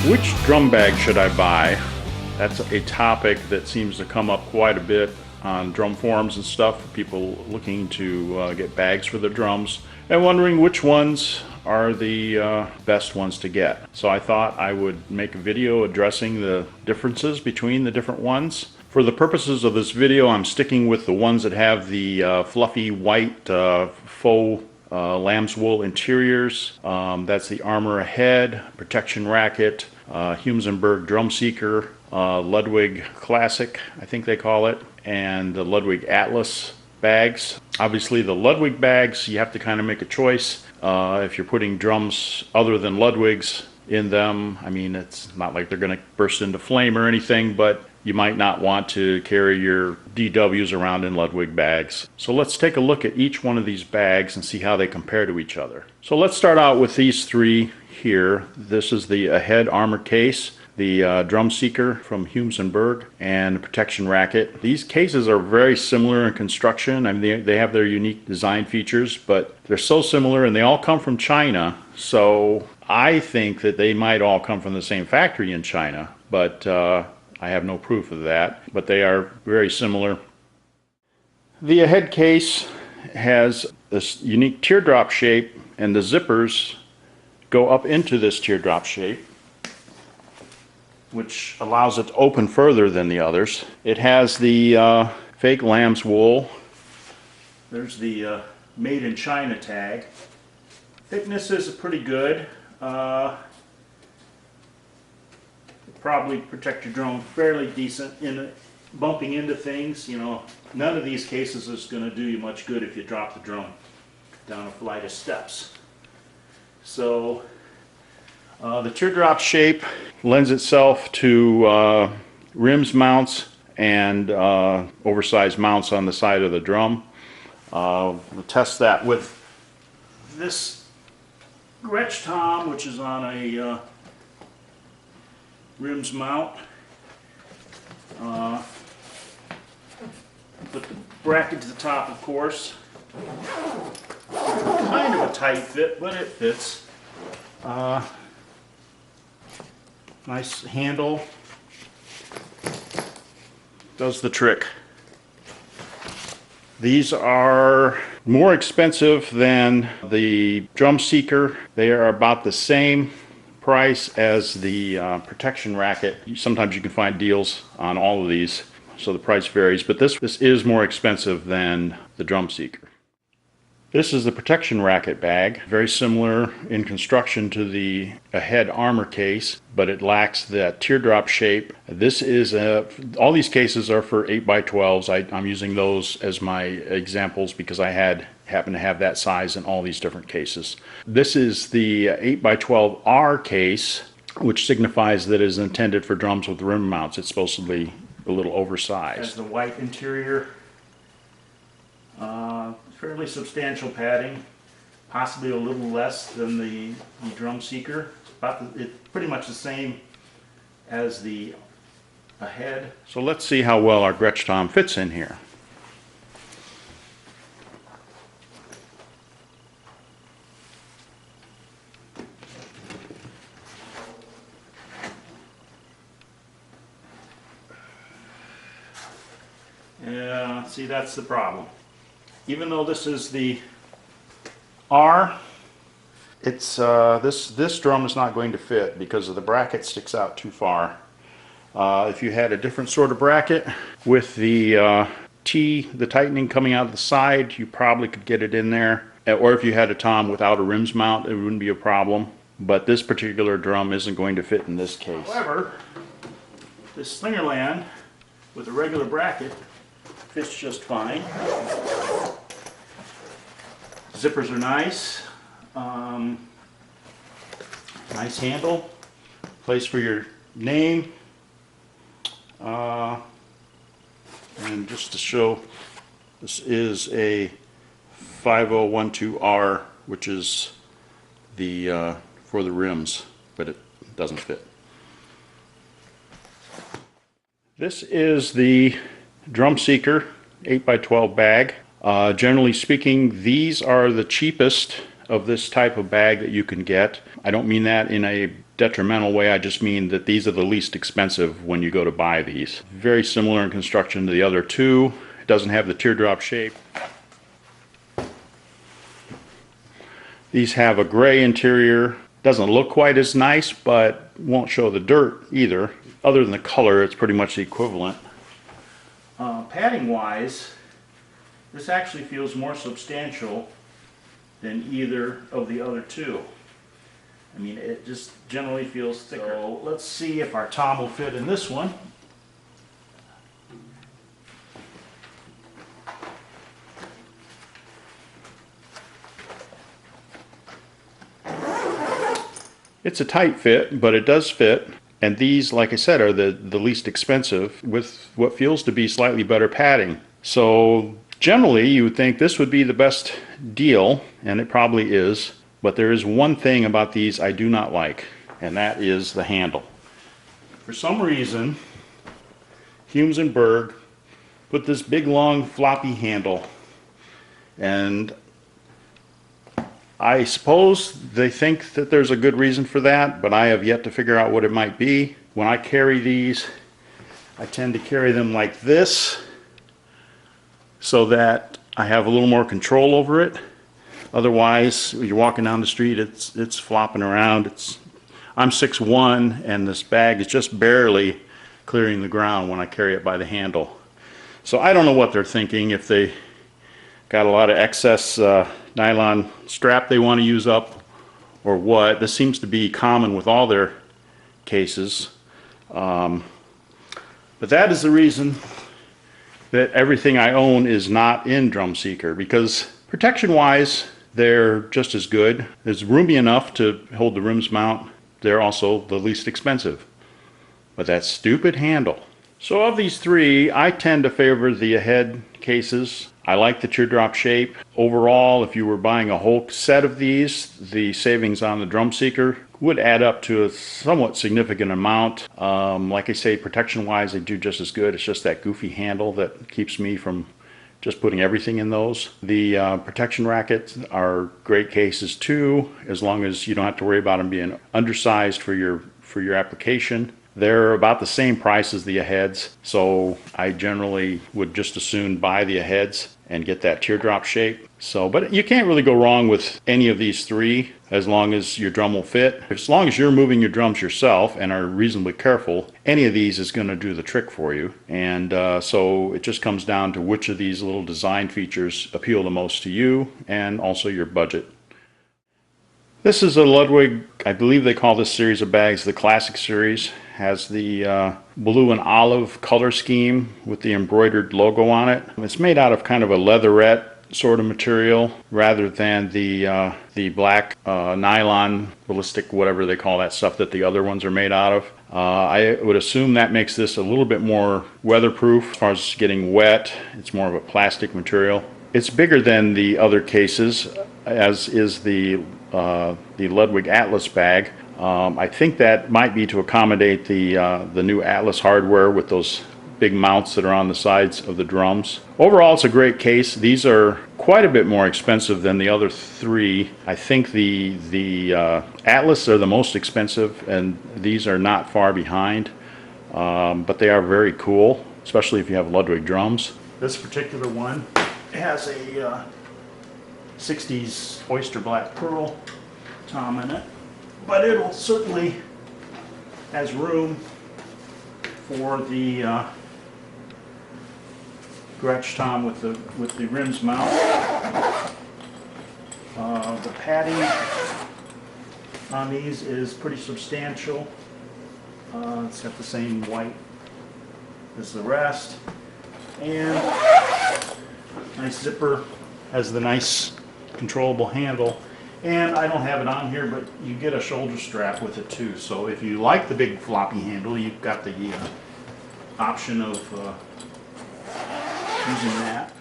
Which drum bag should I buy? That's a topic that seems to come up quite a bit on drum forums and stuff, for people looking to get bags for their drums and wondering which ones are the best ones to get. So I thought I would make a video addressing the differences between the different ones. For the purposes of this video, I'm sticking with the ones that have the fluffy white faux lamb's wool interiors. That's the Armor Ahead, Protection Racket, Humes & Drum Seeker, Ludwig Classic, I think they call it, and the Ludwig Atlas bags. Obviously the Ludwig bags, you have to kind of make a choice. If you're putting drums other than Ludwig's in them, I mean, it's not like they're going to burst into flame or anything, but you might not want to carry your DWs around in Ludwig bags. So let's take a look at each one of these bags and see how they compare to each other. So let's start out with these three here. This is the Ahead Armor Case, the Drum Seeker from Humes & Berg, and the Protection Racket. These cases are very similar in construction. I mean, they have their unique design features, but they're so similar, and they all come from China. So I think that they might all come from the same factory in China, but I have no proof of that, but they are very similar. The Ahead case has this unique teardrop shape, and the zippers go up into this teardrop shape, which allows it to open further than the others. It has the fake lamb's wool. There's the Made in China tag. Thickness is pretty good. Probably protect your drum fairly decent in bumping into things. You know, none of these cases is going to do you much good if you drop the drum down a flight of steps. So the teardrop shape lends itself to rims mounts and oversized mounts on the side of the drum. We'll test that with this Gretsch tom, which is on a rims mount. Put the bracket to the top, of course. Kind of a tight fit, but it fits. Nice handle. Does the trick. These are more expensive than the Drum Seeker. They are about the same price as the Protection Racket. Sometimes you can find deals on all of these, so the price varies, but this is more expensive than the Drum Seeker. This is the Protection Racket bag, very similar in construction to the Ahead Armor Case, but it lacks that teardrop shape. This is all these cases are for 8x12s. I'm using those as my examples because I happen to have that size in all these different cases. This is the 8x12R case, which signifies that it is intended for drums with rim mounts. It's supposed to be a little oversized. It has the white interior, fairly substantial padding, possibly a little less than the Drum Seeker. It's pretty much the same as the Ahead. So let's see how well our Gretsch tom fits in here. Yeah, see, that's the problem. Even though this is the R, it's this drum is not going to fit because of the bracket sticks out too far. If you had a different sort of bracket with the T, the tightening coming out of the side, you probably could get it in there. Or if you had a tom without a rims mount, it wouldn't be a problem. But this particular drum isn't going to fit in this case. However, this Slingerland with a regular bracket fits just fine. Zippers are nice. Nice handle. Place for your name. And just to show, this is a 5012R, which is the for the rims, but it doesn't fit. This is the Drum Seeker 8x12 bag. Generally speaking, these are the cheapest of this type of bag that you can get. I don't mean that in a detrimental way. I just mean that these are the least expensive when you go to buy these. Very similar in construction to the other two. It doesn't have the teardrop shape. These have a gray interior. Doesn't look quite as nice, but won't show the dirt either. Other than the color, it's pretty much the equivalent. Padding wise, this actually feels more substantial than either of the other two. I mean, it just generally feels thicker. So let's see if our tom will fit in this one. It's a tight fit, but it does fit. And these, like I said, are the least expensive with what feels to be slightly better padding. So generally, you would think this would be the best deal, and it probably is. But there is one thing about these I do not like, and that is the handle. For some reason, Humes and Berg put this big, long, floppy handle. And I suppose they think that there's a good reason for that, but I have yet to figure out what it might be. When I carry these, I tend to carry them like this so that I have a little more control over it. Otherwise, you're walking down the street, it's flopping around. I'm 6'1", and this bag is just barely clearing the ground when I carry it by the handle. So I don't know what they're thinking, if they got a lot of excess nylon strap they want to use up or what. This seems to be common with all their cases. But that is the reason that everything I own is not in Drum Seeker, because protection wise they're just as good. It's roomy enough to hold the rim's mount. They're also the least expensive. But that stupid handle. So of these three, I tend to favor the ahead cases. I like the teardrop shape. Overall, if you were buying a whole set of these, the savings on the Drum Seeker would add up to a somewhat significant amount. Like I say, protection-wise, they do just as good. It's just that goofy handle that keeps me from just putting everything in those. The protection rackets are great cases too, as long as you don't have to worry about them being undersized for your application. They're about the same price as the aheads, so I generally would just as soon buy the aheads and get that teardrop shape. But you can't really go wrong with any of these three as long as your drum will fit. As long as you're moving your drums yourself and are reasonably careful, any of these is going to do the trick for you. And so it just comes down to which of these little design features appeal the most to you and also your budget. This is a Ludwig, I believe they call this series of bags the Classic Series. Has the blue and olive color scheme with the embroidered logo on it. It's made out of kind of a leatherette sort of material rather than the black nylon, ballistic, whatever they call that stuff that the other ones are made out of. I would assume that makes this a little bit more weatherproof as far as getting wet. It's more of a plastic material. It's bigger than the other cases, as is the Ludwig Atlas bag. I think that might be to accommodate the new Atlas hardware with those big mounts that are on the sides of the drums. Overall, it's a great case. These are quite a bit more expensive than the other three. I think the Atlas are the most expensive, and these are not far behind. But they are very cool, especially if you have Ludwig drums. This particular one has a 60s oyster black pearl tom in it, but it'll certainly has room for the Gretsch tom with the rims mount. The padding on these is pretty substantial. It's got the same white as the rest, and nice zipper, has the nice controllable handle. And I don't have it on here, but you get a shoulder strap with it too. So if you like the big floppy handle, you've got the option of using that.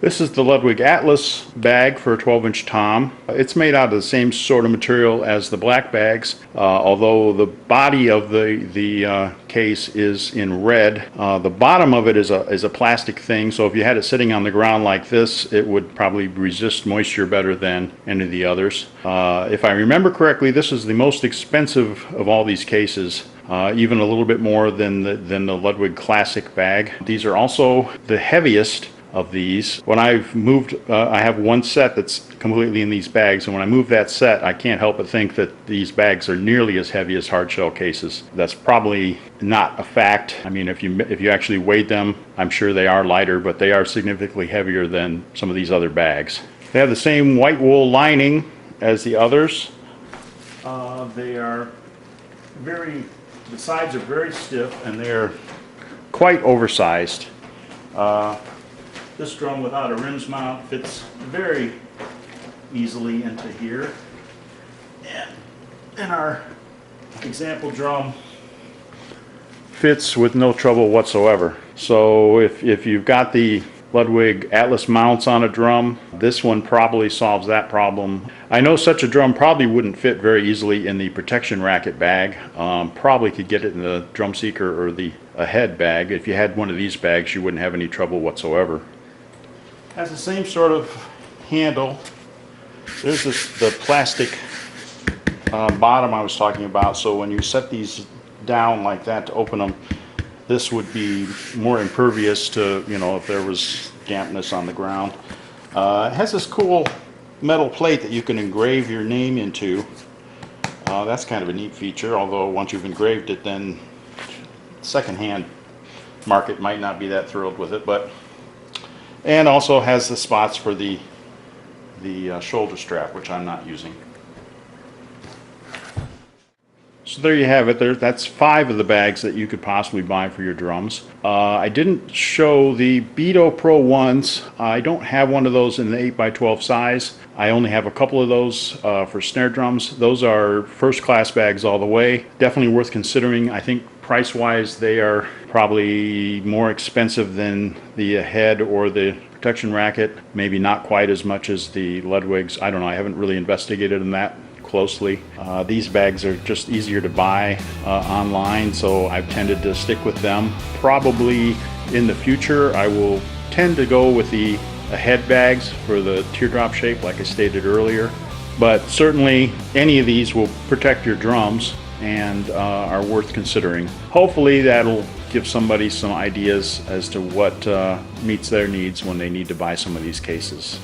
This is the Ludwig Atlas bag for a 12-inch tom. It's made out of the same sort of material as the black bags, although the body of the case is in red. The bottom of it is a plastic thing, so if you had it sitting on the ground like this, it would probably resist moisture better than any of the others. If I remember correctly, this is the most expensive of all these cases. Even a little bit more than the Ludwig Classic bag. These are also the heaviest of these. When I've moved, I have one set that's completely in these bags, and when I move that set, I can't help but think that these bags are nearly as heavy as hard shell cases. That's probably not a fact. I mean, if you actually weighed them, I'm sure they are lighter, but they are significantly heavier than some of these other bags. They have the same white wool lining as the others. They are the sides are very stiff, and they're quite oversized. This drum without a rims mount fits very easily into here. And our example drum fits with no trouble whatsoever. So if you've got the Ludwig Atlas mounts on a drum, this one probably solves that problem. I know such a drum probably wouldn't fit very easily in the protection racket bag. Probably could get it in the drum seeker or a head bag. If you had one of these bags, you wouldn't have any trouble whatsoever. Has the same sort of handle. There's the plastic bottom I was talking about, so when you set these down like that to open them, this would be more impervious to, if there was dampness on the ground. It has this cool metal plate that you can engrave your name into. That's kind of a neat feature, although once you've engraved it, then secondhand market might not be that thrilled with it. And also has the spots for the shoulder strap, which I'm not using. So there you have it. That's 5 of the bags that you could possibly buy for your drums. I didn't show the Beto Pro 1s. I don't have one of those in the 8x12 size. I only have a couple of those for snare drums. Those are first class bags all the way. Definitely worth considering. I think price-wise they are probably more expensive than the head or the protection racket. Maybe not quite as much as the Ludwigs. I don't know. I haven't really investigated them that closely. These bags are just easier to buy online, so I've tended to stick with them. Probably in the future I will tend to go with the head bags for the teardrop shape like I stated earlier, but certainly any of these will protect your drums and are worth considering. Hopefully that'll give somebody some ideas as to what meets their needs when they need to buy some of these cases.